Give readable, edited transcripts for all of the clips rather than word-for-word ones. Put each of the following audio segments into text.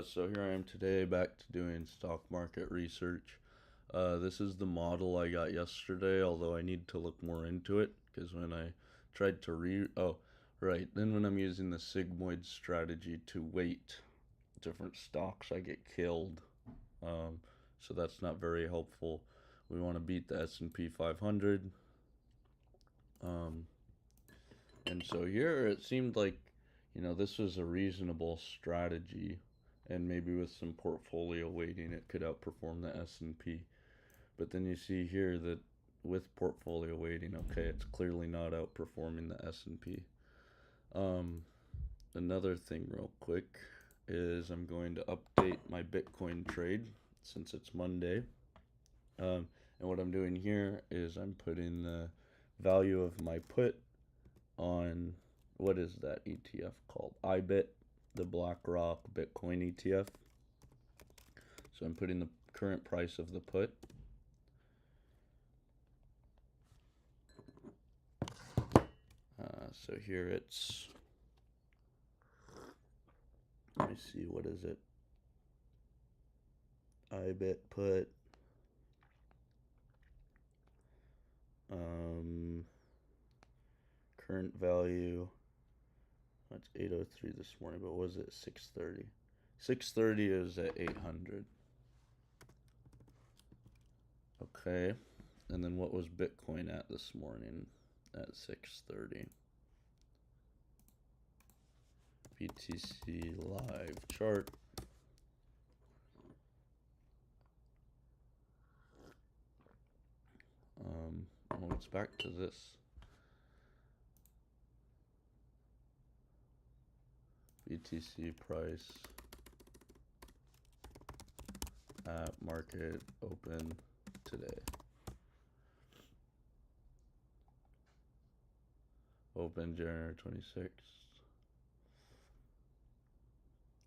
So here I am today, back to doing stock market research. This is the model I got yesterday, although I need to look more into it, because when I tried to then when I'm using the sigmoid strategy to weight different stocks, I get killed. So that's not very helpful. We want to beat the S&P 500. And so here it seemed like, this was a reasonable strategy, and maybe with some portfolio weighting it could outperform the S&P. But then you see here that with portfolio weighting, okay, it's clearly not outperforming the S&P. Another thing real quick is I'm going to update my Bitcoin trade since it's Monday. And what I'm doing here is I'm putting the value of my put on, what is that ETF called? IBIT, the BlackRock Bitcoin ETF. So I'm putting the current price of the put. So here it's, let me see, what is it? IBIT put. Current value, that's 803 this morning, but what was it? 630. 630 is at 800. Okay, and then what was Bitcoin at this morning? At 630. BTC live chart. Oh, it's back to this. BTC price at market open today. Open January 26th.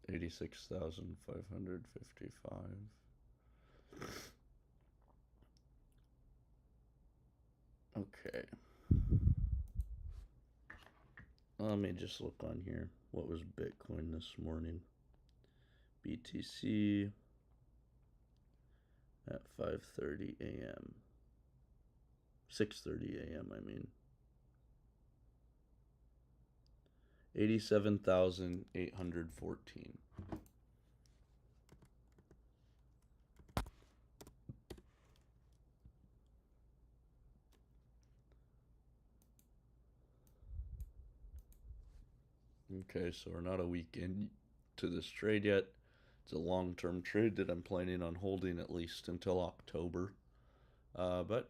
86,555. Okay. Let me just look on here. What was Bitcoin this morning? BTC at 5:30 a.m. 6:30 a.m. I mean. 87,814. Okay, so we're not a week into this trade yet. It's a long-term trade that I'm planning on holding at least until October. But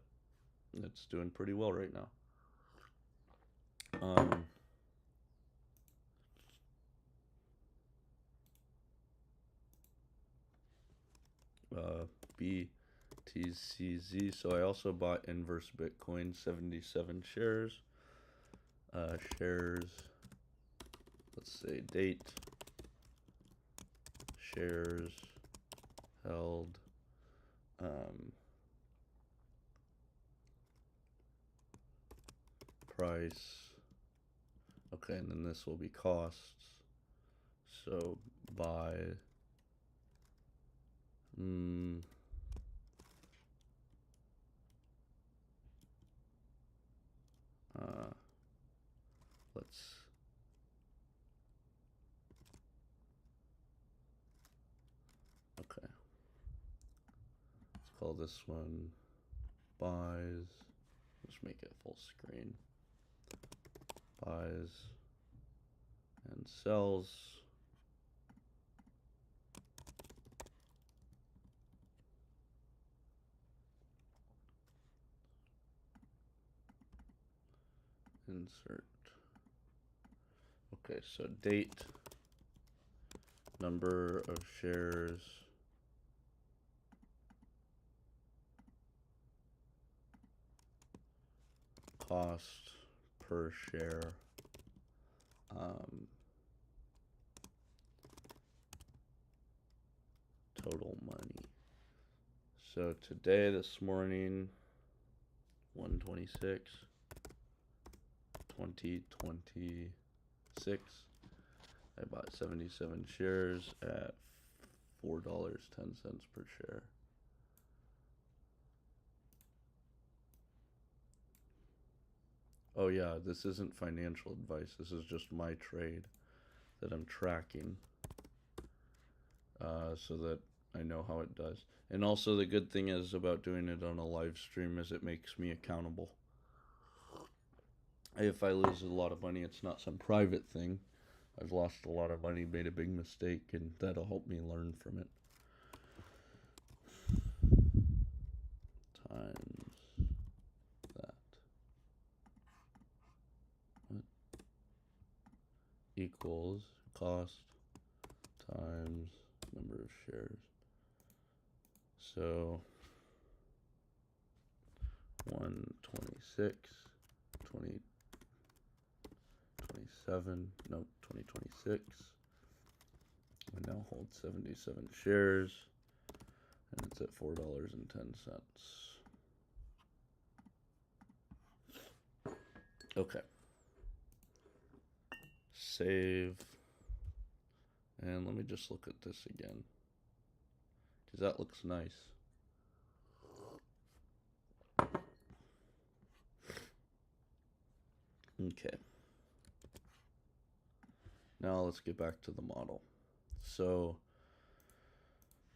it's doing pretty well right now. BTCZ. So I also bought Inverse Bitcoin, 77 shares. Shares, let's say date, shares held, price. Okay, and then this will be costs. So buy, let's call this one buys. Let's make it full screen. Buys and sells. Insert. Okay, so date, number of shares, cost per share, total money. So today, this morning, 126, 2026, I bought 77 shares at $4.10 per share. Oh yeah, this isn't financial advice. This is just my trade that I'm tracking, so that I know how it does. And also the good thing is about doing it on a live stream is it makes me accountable. If I lose a lot of money, it's not some private thing. I've lost a lot of money, made a big mistake, and that'll help me learn from it. Times that. What? Equals cost times number of shares. So 126, 2027, no, 2026. I now hold 77 shares, and it's at $4.10. Okay. Save. And let me just look at this again, because that looks nice. Okay. Now let's get back to the model. So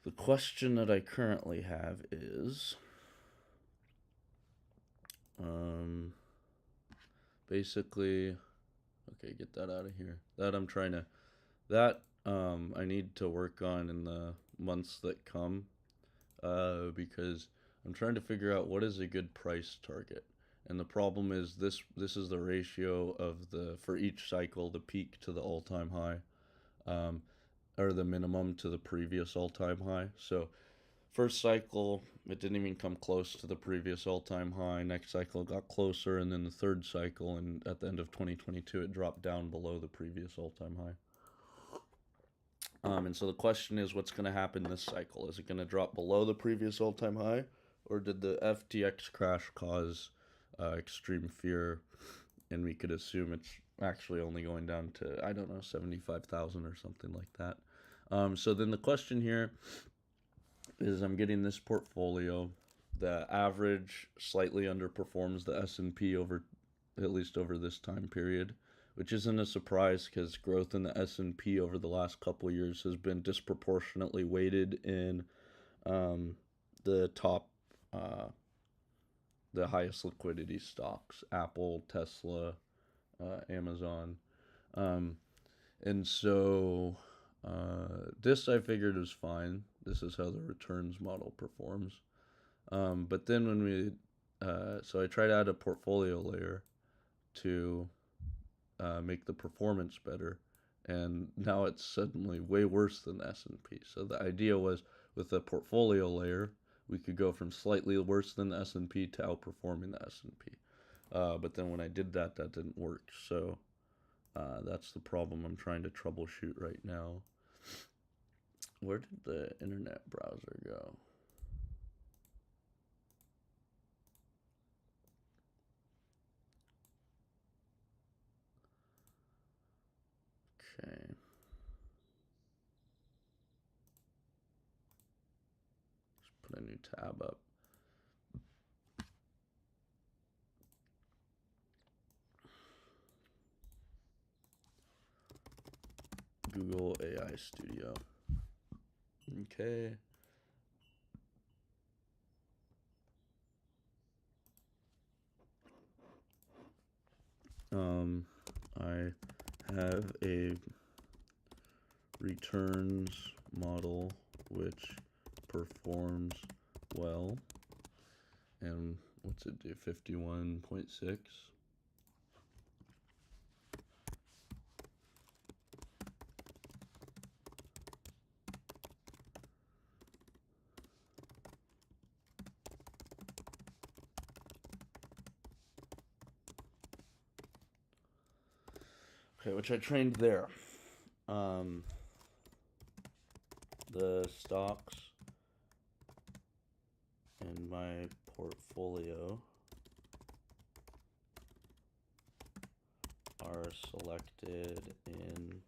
the question that I currently have is, basically, okay, get that out of here. I need to work on in the months that come, because I'm trying to figure out what is a good price target. And the problem is this is the ratio of for each cycle, the peak to the all-time high, or the minimum to the previous all-time high. So first cycle, it didn't even come close to the previous all-time high. Next cycle got closer, and then the third cycle, and at the end of 2022, it dropped down below the previous all-time high. And so the question is, what's going to happen this cycle? Is it going to drop below the previous all-time high, or did the FTX crash cause extreme fear, and we could assume it's actually only going down to, I don't know, 75,000 or something like that. So then the question here is, I'm getting this portfolio. The average slightly underperforms the S&P at least over this time period, which isn't a surprise because growth in the S&P over the last couple of years has been disproportionately weighted in the top, the highest liquidity stocks: Apple, Tesla, Amazon. And so this I figured was fine. This is how the returns model performs. But then when so I tried to add a portfolio layer to make the performance better, and now it's suddenly way worse than the S&P. So the idea was, with the portfolio layer, we could go from slightly worse than the S&P to outperforming the S&P. But then when I did that, that didn't work. So that's the problem I'm trying to troubleshoot right now. Where did the internet browser go? Okay. Just put a new tab up. Google AI Studio. Okay. I have a returns model which performs well. And what's it do? 51.6. Okay, which I trained there. The stocks in my portfolio are selected in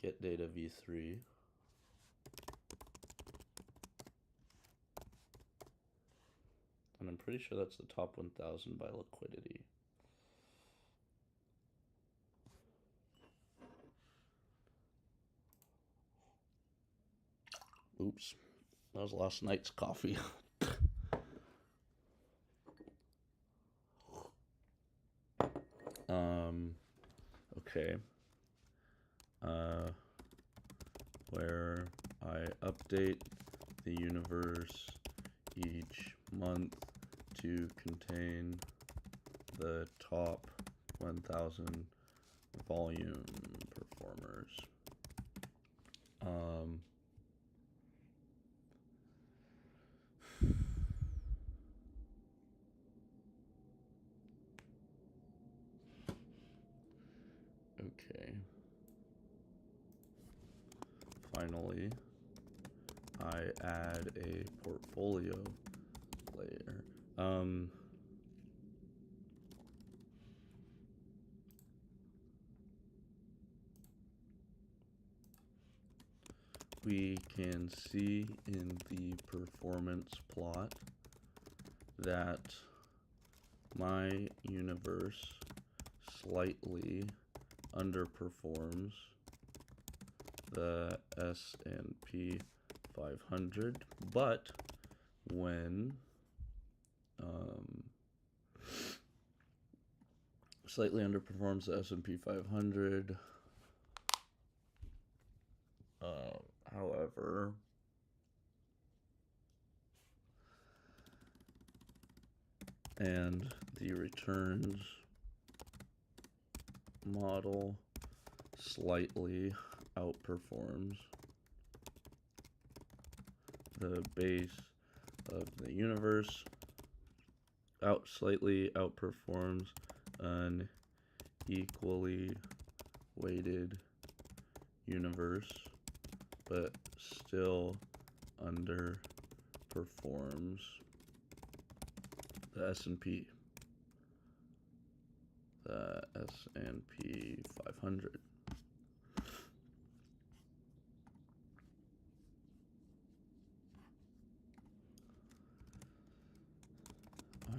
get data v3. And I'm pretty sure that's the top 1000 by liquidity. Oops, that was last night's coffee. Okay. Where I update the universe each month to contain the top 1000 volume performers. Okay. Finally, I add a portfolio layer. We can see in the performance plot that my universe slightly underperforms the S&P 500, but when slightly underperforms the S&P 500, however, and the returns model slightly outperforms the base of the universe, slightly outperforms an equally weighted universe, but still underperforms the S&P 500.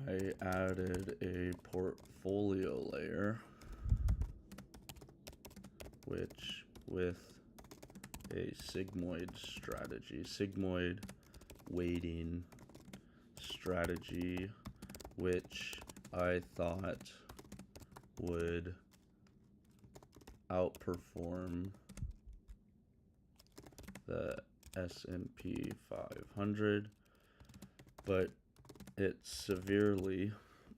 I added a portfolio layer, which with a sigmoid strategy, sigmoid weighting strategy, which I thought would outperform the S&P 500, but it severely,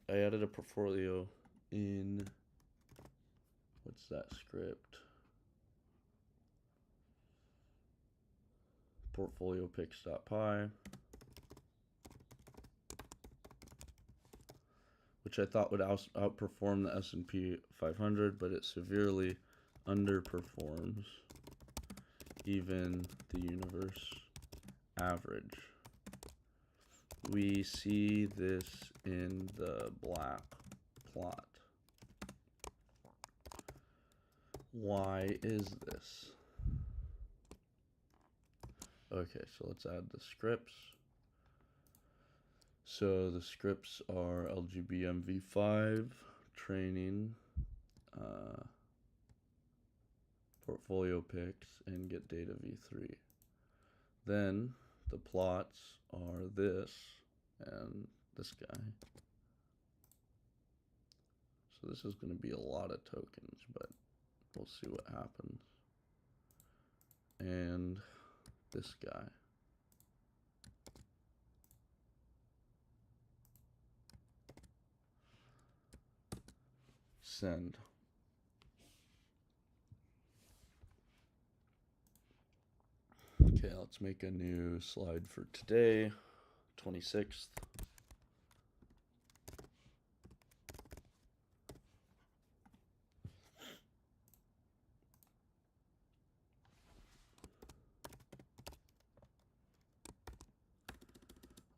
I added a portfolio in, what's that script? Portfolio picks.py, which I thought would outperform the S&P 500, but it severely underperforms even the universe average. We see this in the black plot. Why is this? Okay, so let's add the scripts. So the scripts are LGBMv5, training, portfolio picks, and get data v3. Then the plots are this and this guy. So this is going to be a lot of tokens, but we'll see what happens. And this guy. Send. Okay, let's make a new slide for today, 26th.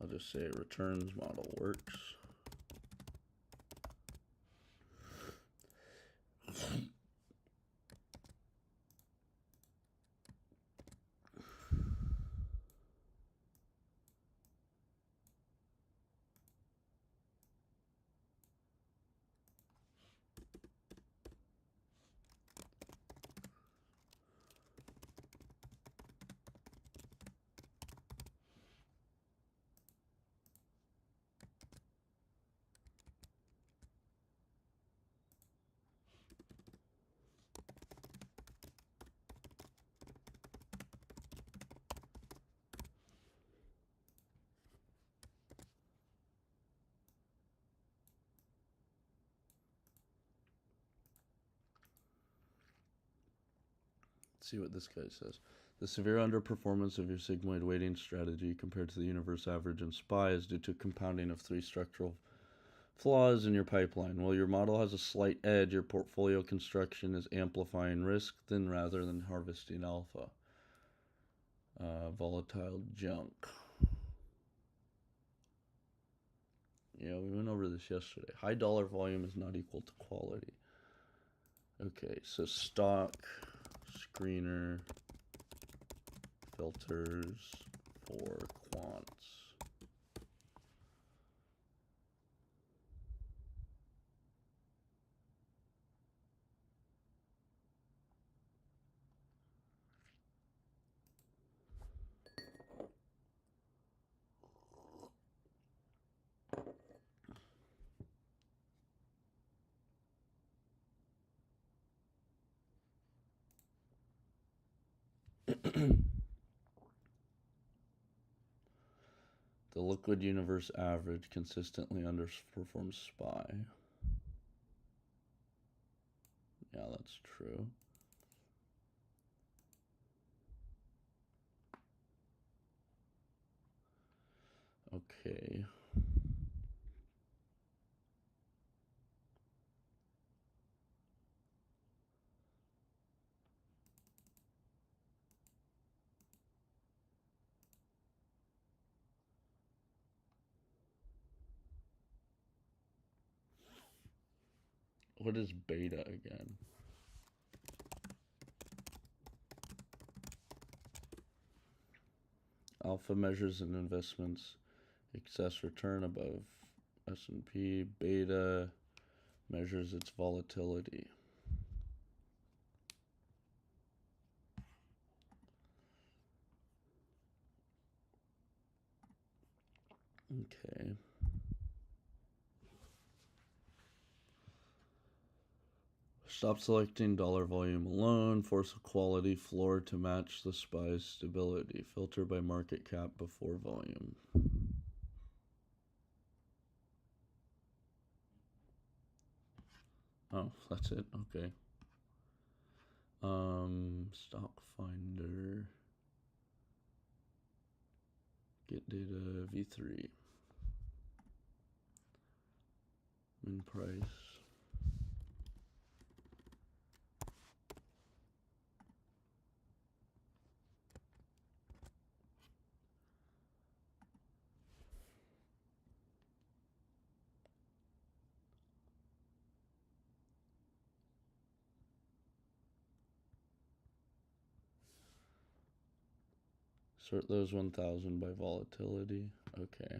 I'll just say returns model works. Let's see what this guy says. The severe underperformance of your sigmoid weighting strategy compared to the universe average in SPY is due to compounding of 3 structural flaws in your pipeline. While your model has a slight edge, your portfolio construction is amplifying risk rather than harvesting alpha. Volatile junk. Yeah, we went over this yesterday. High dollar volume is not equal to quality. Okay, so stock, screener, filters for quants. The liquid universe average consistently underperforms SPY. Yeah, that's true. Okay. What is beta again? Alpha measures an investment's excess return above S&P. Beta measures its volatility. Okay. Stop selecting dollar volume alone. Force a quality floor to match the SPY's stability. Filter by market cap before volume. Oh, that's it. Okay. Stock finder. Get data V3. Min price. Sort those 1000 by volatility. Okay.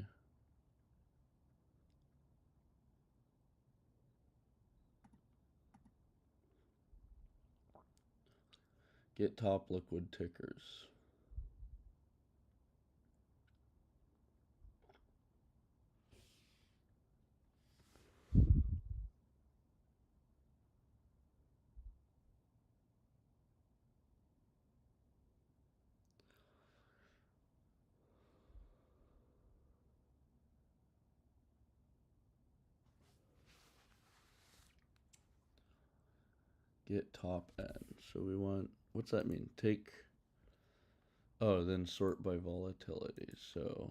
Get top liquid tickers. Get top end. So we want, what's that mean? Take, oh, then sort by volatility. So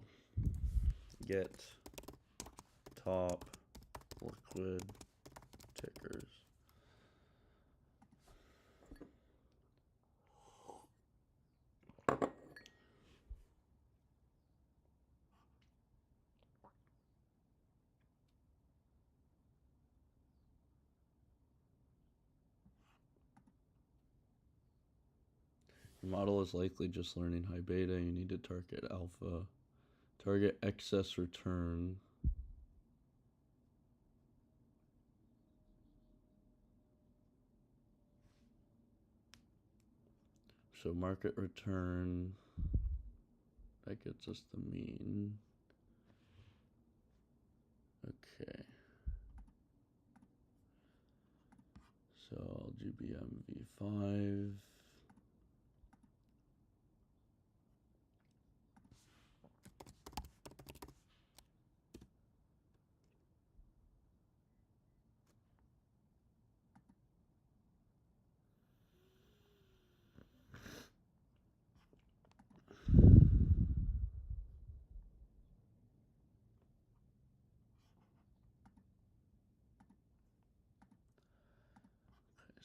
get top liquid tickers. Your model is likely just learning high beta. You need to target alpha. Target excess return. So market return, that gets us the mean. Okay. So GBM V5.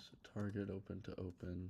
So target open to open.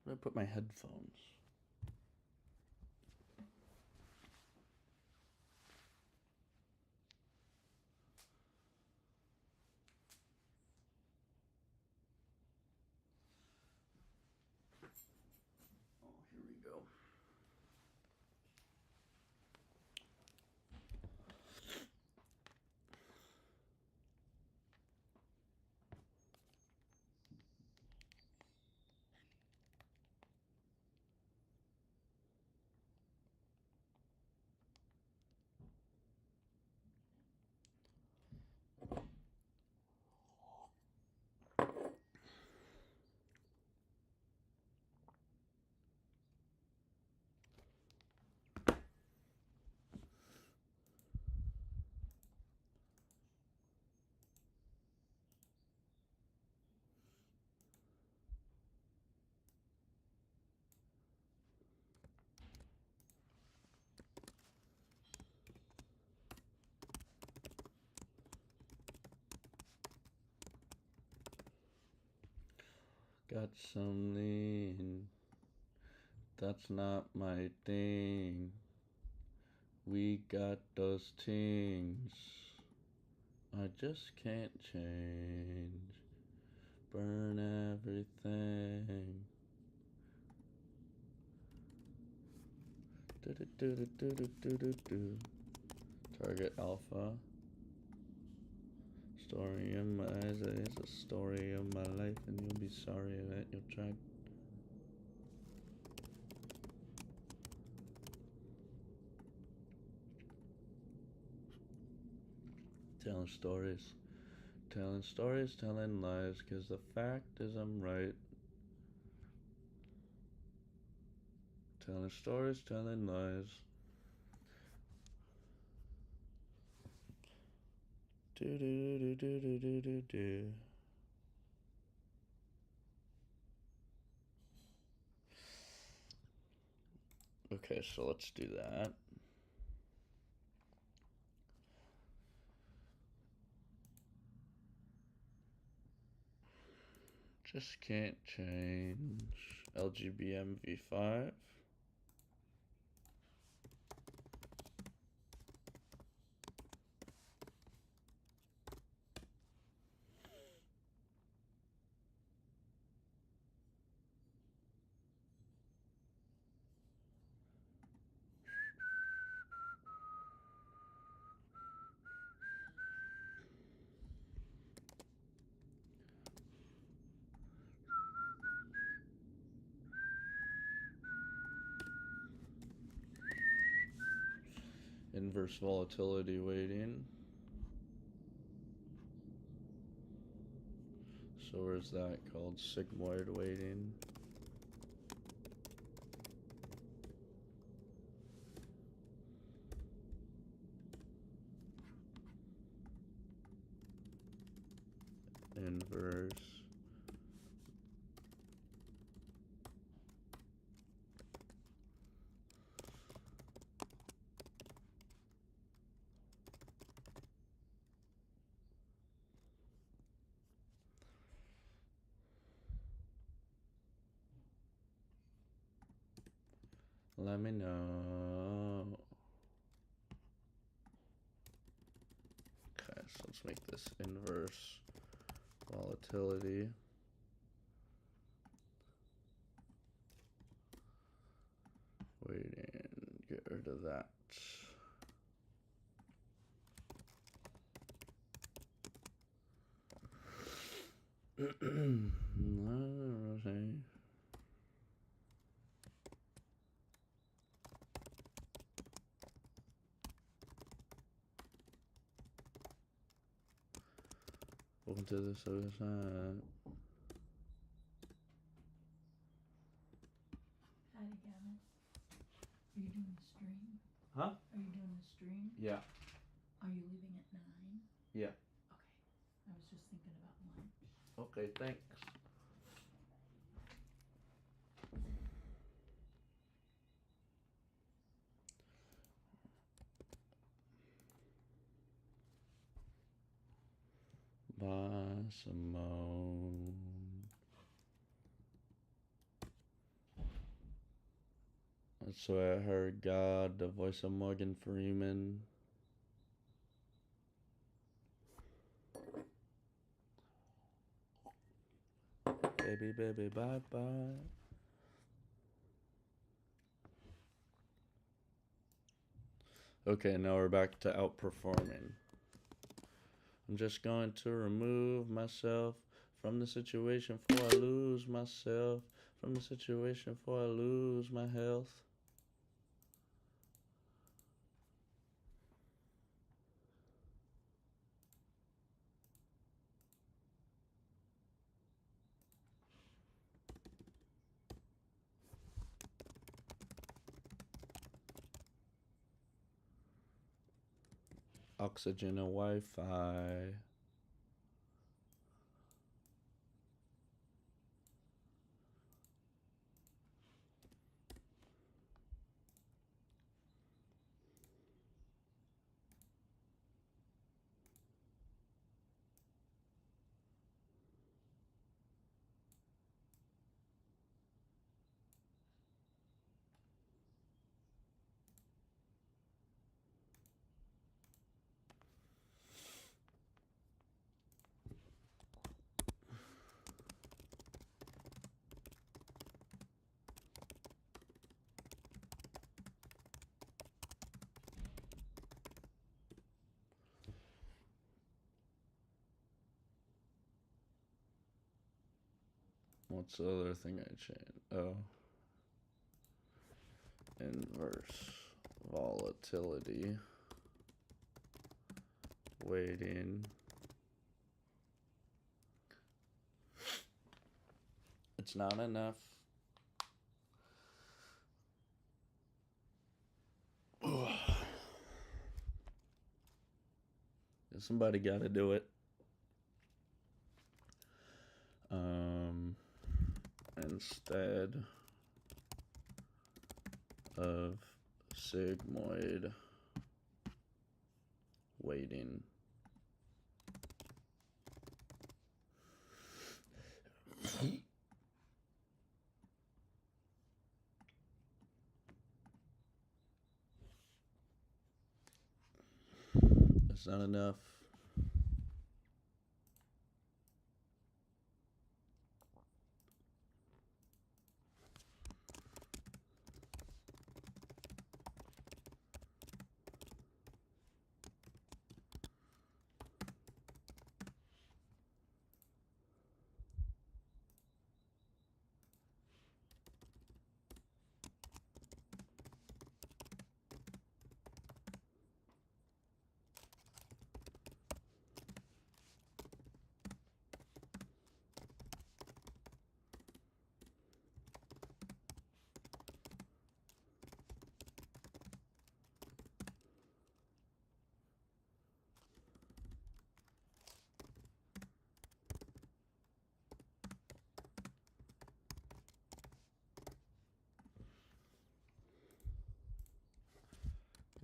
Where did I put my headphones? Oh, here we go. Got some lean. That's not my thing. We got those things. I just can't change. Burn everything. Do do do do do do do do. Target alpha. Story of my eyes is a story of my life, and you'll be sorry that you tried. Telling stories, telling lies, 'cause the fact is I'm right. Telling stories, telling lies. Do do do do do do do do. Okay, so let's do that. Just can't change. LGBM v5. Inverse volatility weighting. So where's that called? Sigmoid weighting. Inverse. Let me know. Okay, so let's make this inverse volatility. Waiting, get rid of that. Welcome to this other side. Howdy, Gavin. Are you doing a stream? Huh? Are you doing a stream? Yeah. Are you leaving at 9? Yeah. Okay. I was just thinking about lunch. Okay, thanks. Bye, Simone. That's what I heard. God, the voice of Morgan Freeman. Baby, baby, bye bye. Okay, now we're back to outperforming. I'm just going to remove myself from the situation before I lose myself. From the situation before I lose my health. Oxygen and Wi-Fi. What's the other thing I changed? Oh. Inverse volatility. Waiting. It's not enough. Somebody gotta do it. Instead of sigmoid waiting. That's not enough.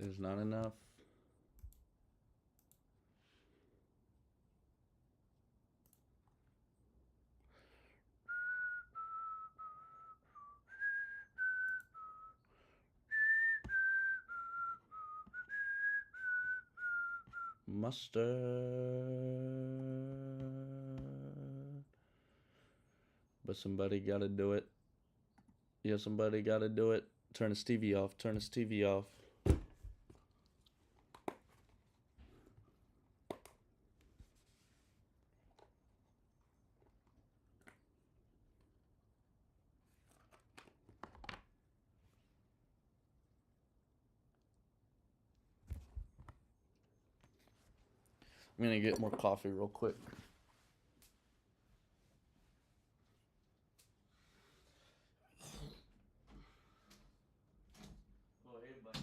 There's not enough. mustard. But somebody gotta do it. Yeah, somebody gotta do it. Turn his TV off. Turn his TV off. I'm gonna get more coffee real quick. Oh, hey, buddy.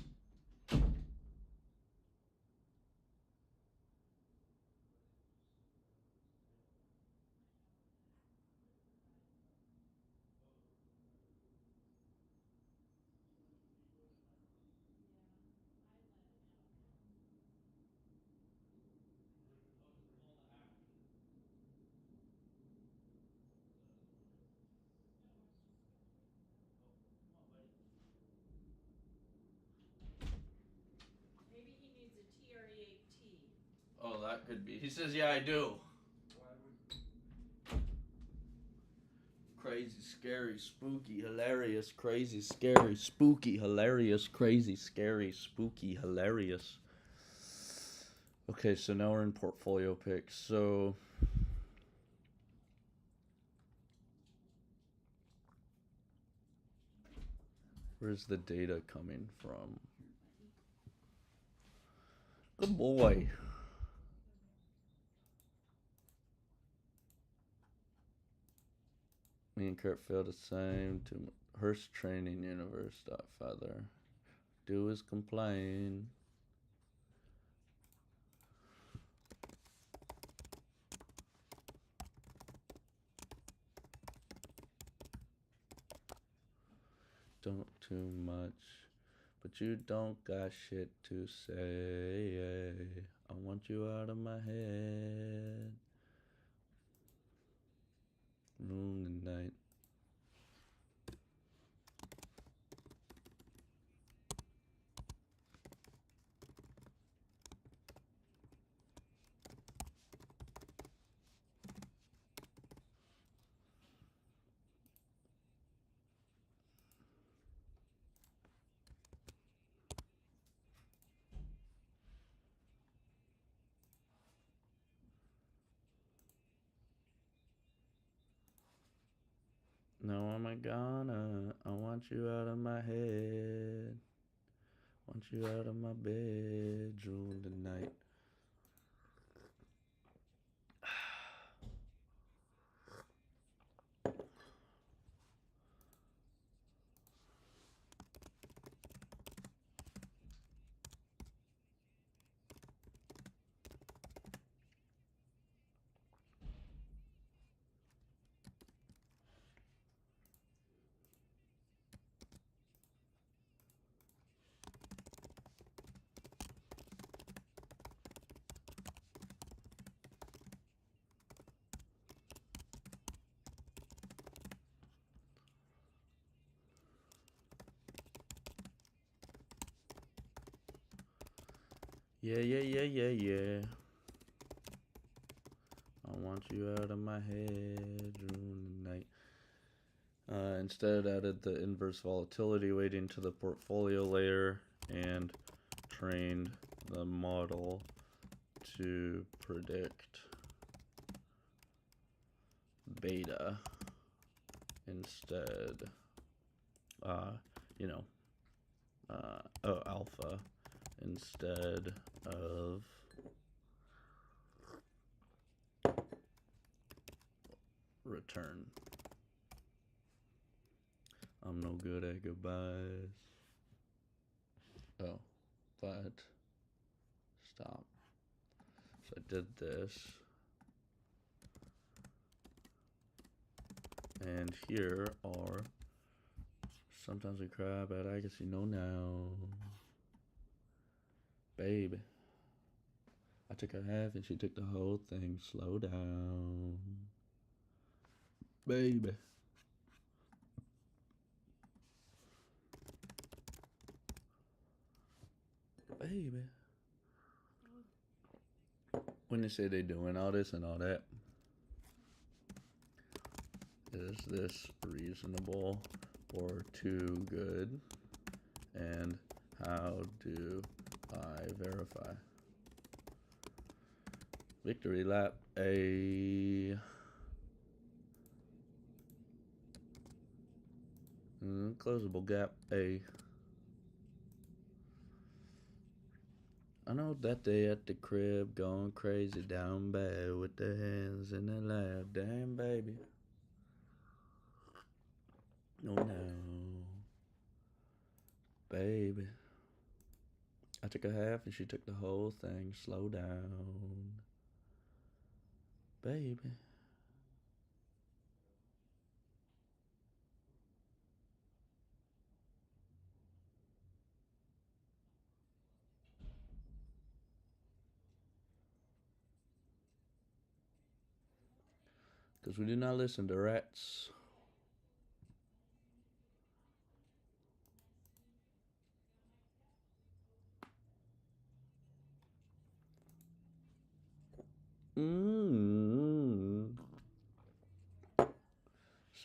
Maybe he needs a TRE8T. Oh, that could be. He says, yeah, I do. Crazy, scary, spooky, hilarious, crazy, scary, spooky, hilarious, crazy, scary, spooky, hilarious. Okay, so now we're in portfolio pics. So where's the data coming from? Good boy. Me and Kurt feel the same. To Hearst Training Universe. Feather. Do is complain. Don't too much, but you don't got shit to say. I want you out of my head. Noon and night. No, am I gonna? I want you out of my head. Want you out of my bedroom tonight. Yeah, yeah, yeah, yeah, yeah. I want you out of my bedroom tonight. Instead, added the inverse volatility weighting to the portfolio layer and trained the model to predict beta instead, you know, alpha instead of return. I'm no good at goodbyes. Oh, but stop. So I did this. And here are sometimes we cry, but I guess you know now. Baby. I took her half and she took the whole thing. Slow down. Baby. Baby. when they say they're doing all this and all that, is this reasonable or too good? And how do I verify? Victory lap A. Closable gap A. I know that they at the crib going crazy down bad with their hands in the lab. Damn, baby. Oh no. Baby. I took a half and she took the whole thing. Slow down. Baby. Because we do not listen to rats.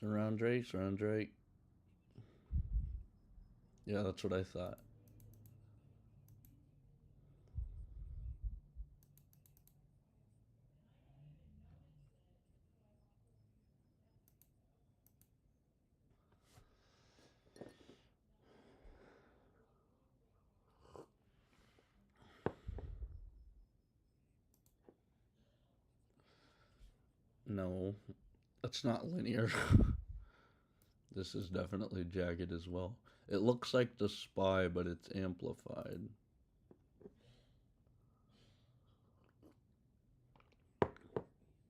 Surround Drake, surround Drake. Yeah, that's what I thought. No, that's not linear. This is definitely jagged as well. It looks like the spy, but it's amplified.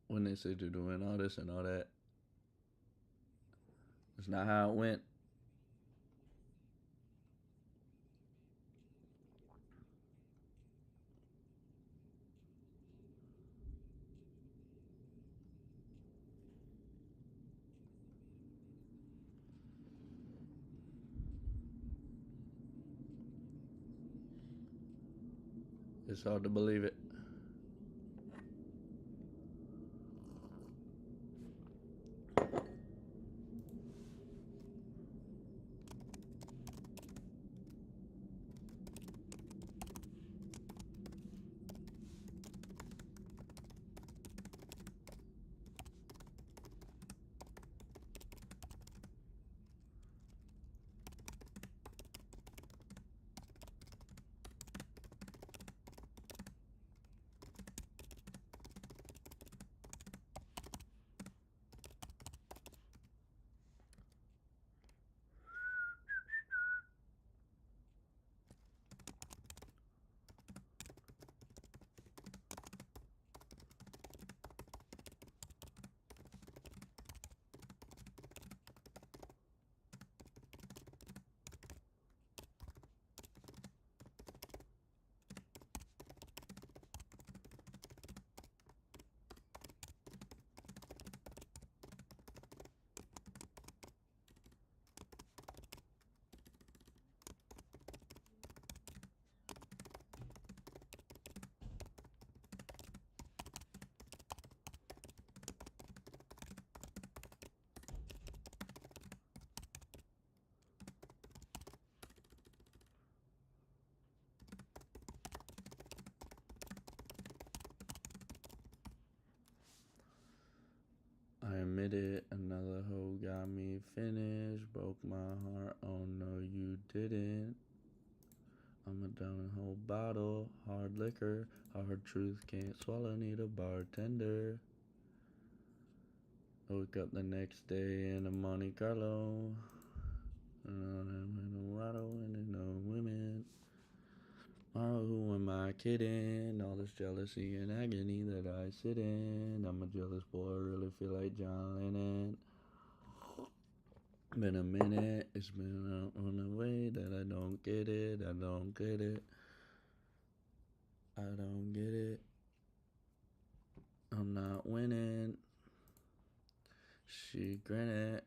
When they say they're doing all this and all that, it's not how it went. It's hard to believe it. I admit it, another hoe got me finished. Broke my heart, oh no you didn't. I'm a down whole bottle, hard liquor, hard truth, can't swallow, need a bartender. I wake up the next day in a Monte Carlo. I'm in a Rado and there's no women. Oh, who am I kidding? All this jealousy and agony that I sit in. I'm a jealous boy, really feel like John Lennon. Been a minute, it's been out on the way that I don't get it, I don't get it. I don't get it. I'm not winning. She grinning.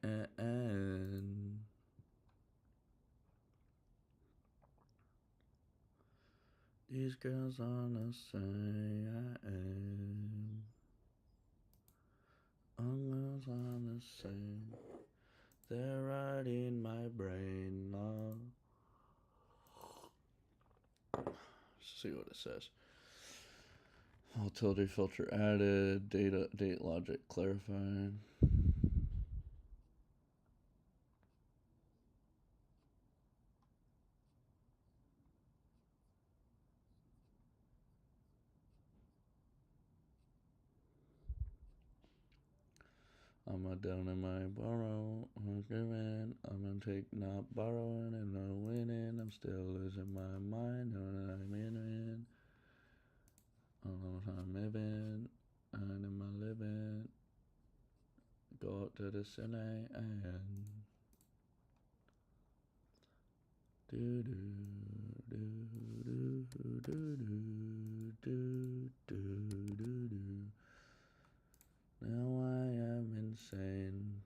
These Girls wanna say I am. All girls wanna say they're right in my brain now. Let's see what it says. Volatility filter added. Date logic clarified. I'm a down in my borrow, I'm giving, I'm gonna take not borrowing and no winning. I'm still losing my mind, knowing that I'm in. I don't know what I'm living, and in my living, go up to the cine and do do do do do do do do do do. Now I am insane.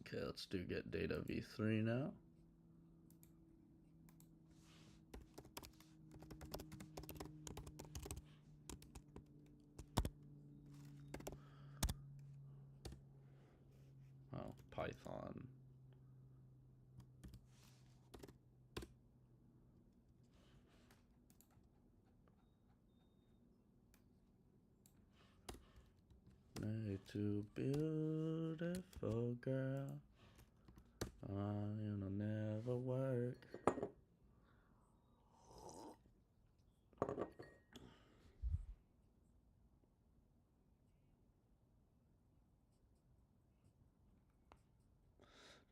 Okay, let's do get data v3 now. Oh, Python. Married to beautiful girl. It'll never work.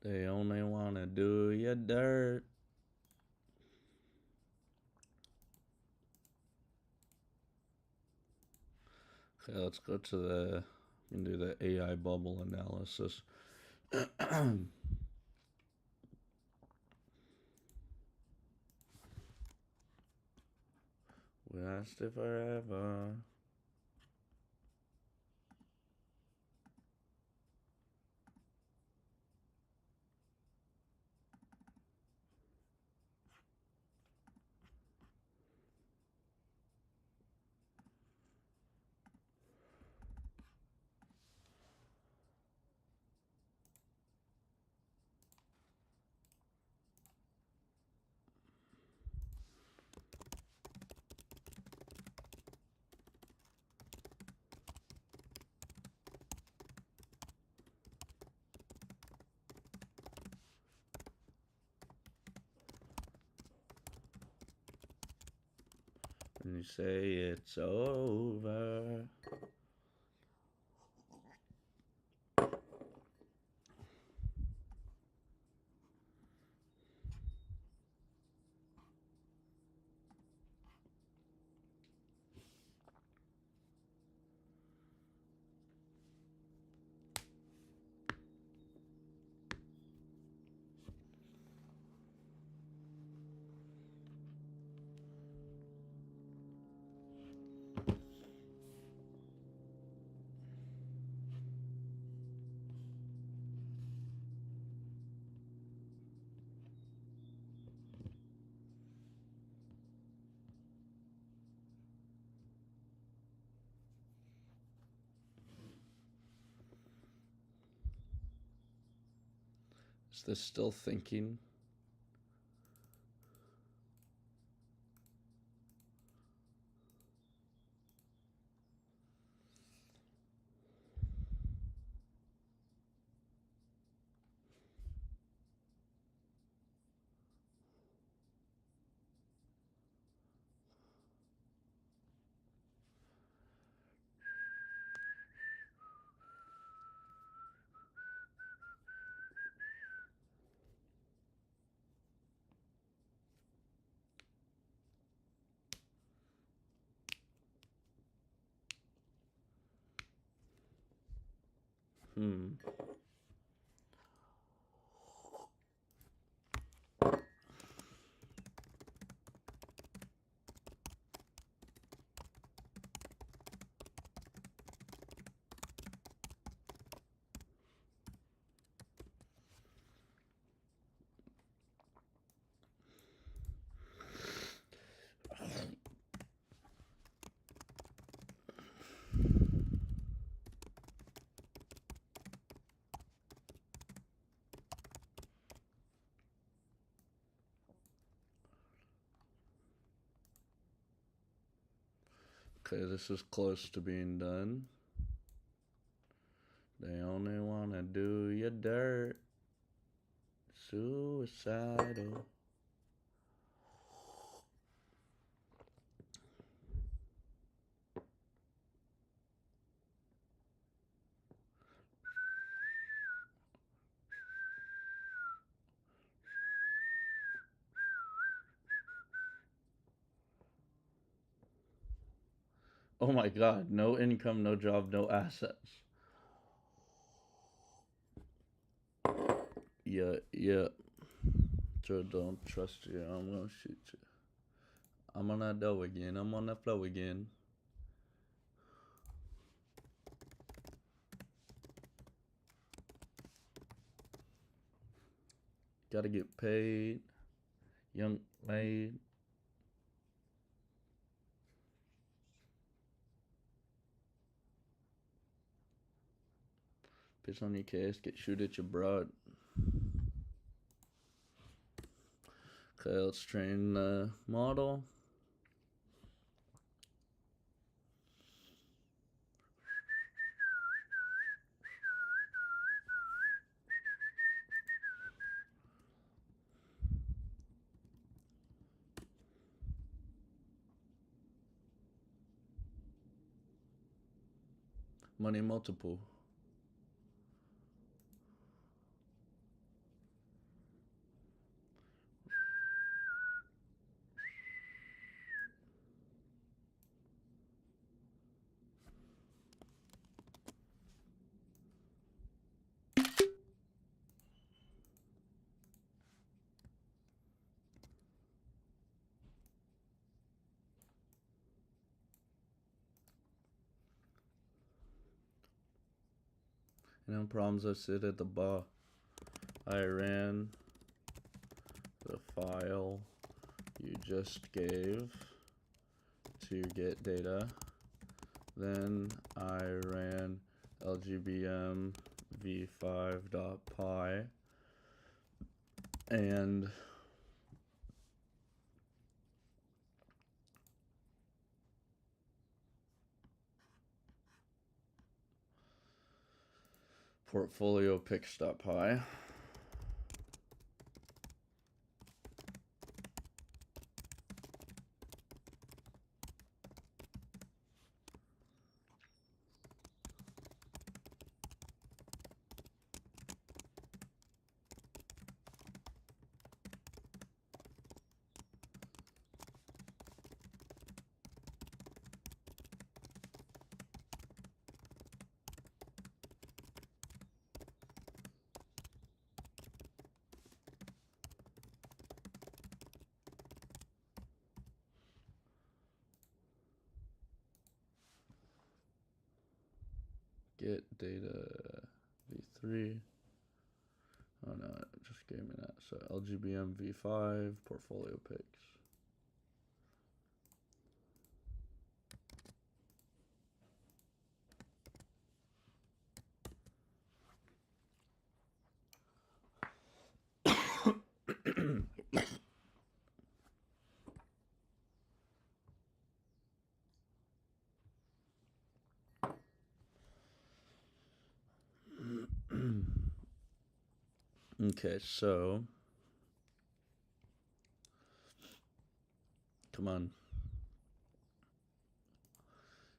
They only wanna do you dirt. Okay, let's go to the, we can do the AI bubble analysis. We lasted forever. And you say it's over. Is this still thinking? Okay, this is close to being done. They only wanna do you dirt. Suicidal. Oh my god, no income, no job, no assets. Yeah. So don't trust you. I'm gonna shoot you. I'm on that dough again. I'm on that flow again. Gotta get paid. Young maid. Piss on your casket. Shoot at your broad. Okay, let's train the model. Money multiple. And on problems I sit at the bar. I ran the file you just gave to get data. Then I ran lgbm v5.py and portfolio pix.py. Get data v3. Oh no, it just gave me that. So lgbm v5 portfolio pix. Okay, so come on.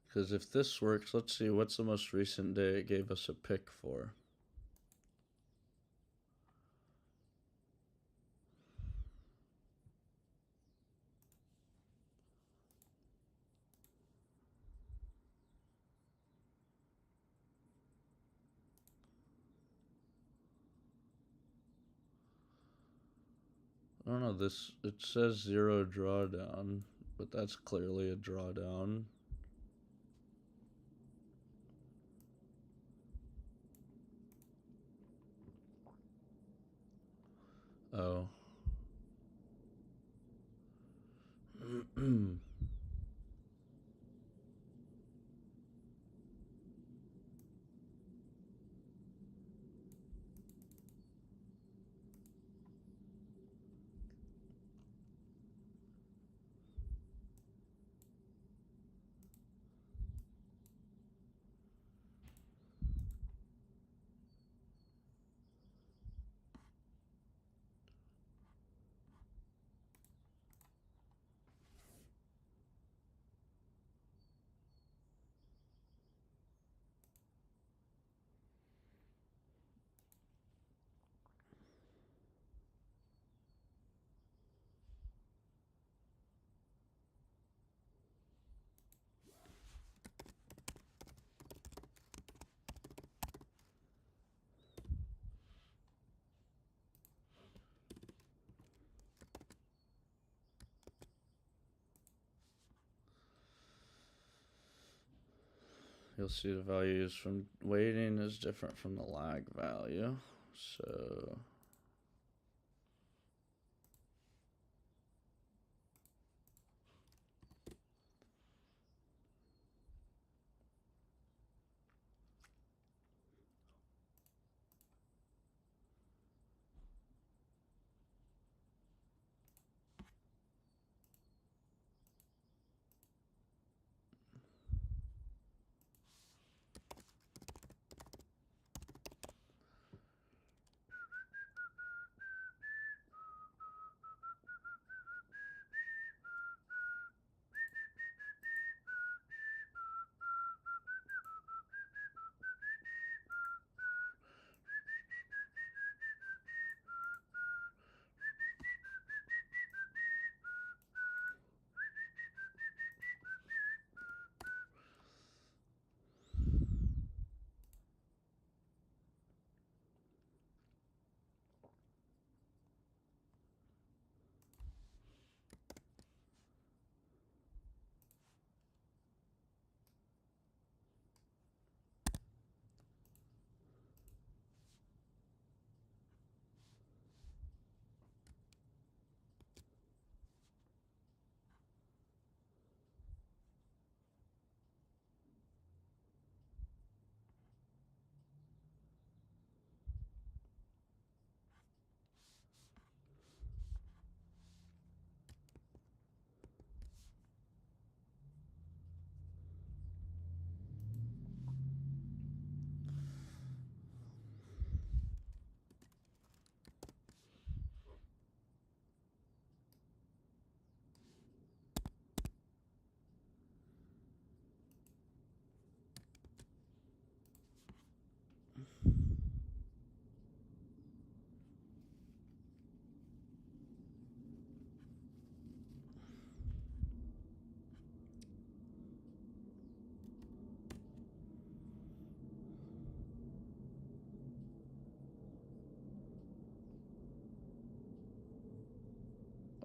Because if this works, let's see, what's the most recent day it gave us a pick for? I don't know, this, it says 0 drawdown, but that's clearly a drawdown. Oh. you'll see the values from waiting is different from the lag value. So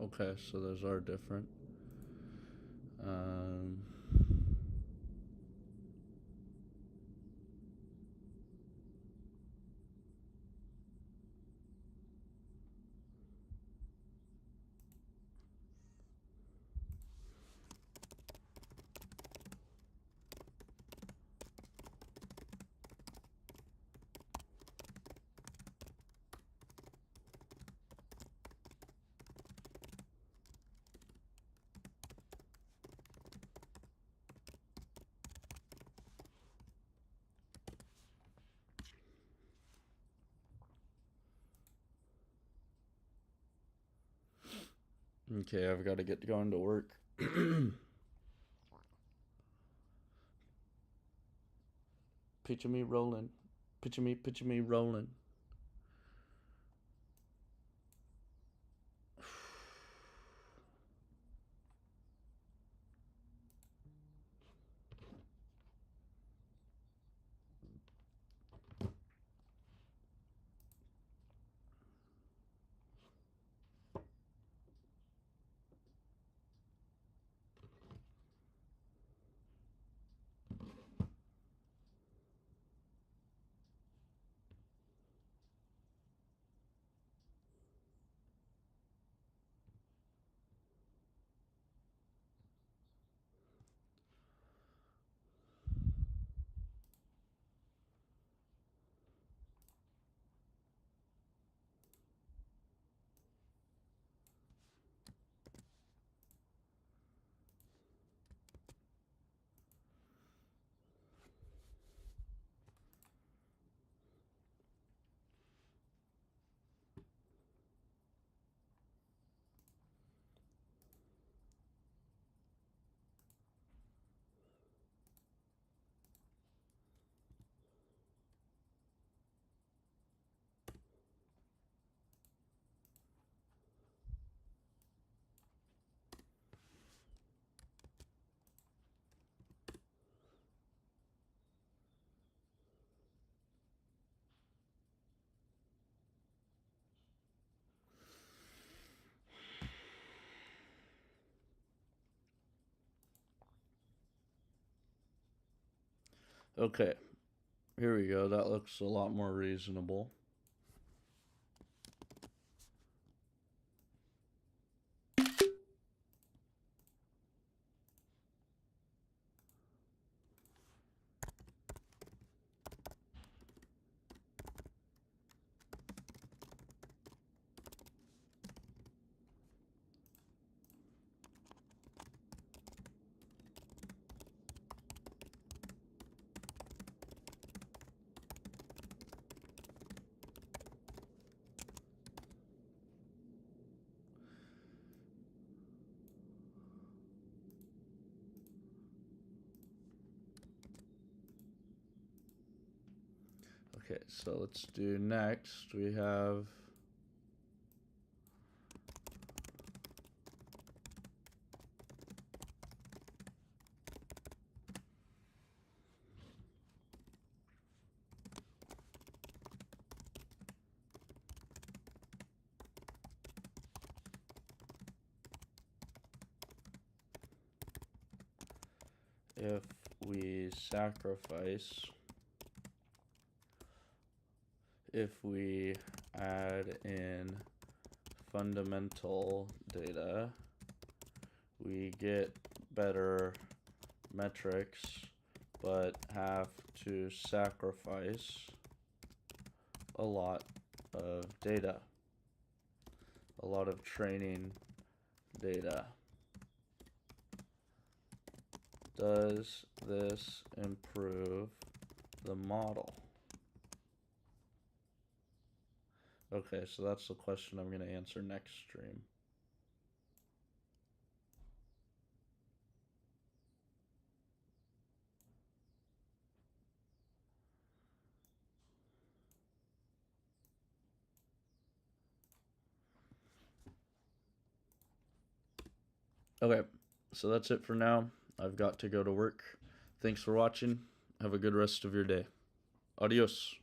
okay, so those are different. Um, okay, I've got to get going to work. Picture me rolling. Picture me rolling. Okay, here we go. That looks a lot more reasonable. Okay, so let's do next. We have if we sacrifice, if we add in fundamental data, we get better metrics, but have to sacrifice a lot of data, a lot of training data. Does this improve the model? Okay, so that's the question I'm going to answer next stream. Okay, so that's it for now. I've got to go to work. Thanks for watching. Have a good rest of your day. Adios.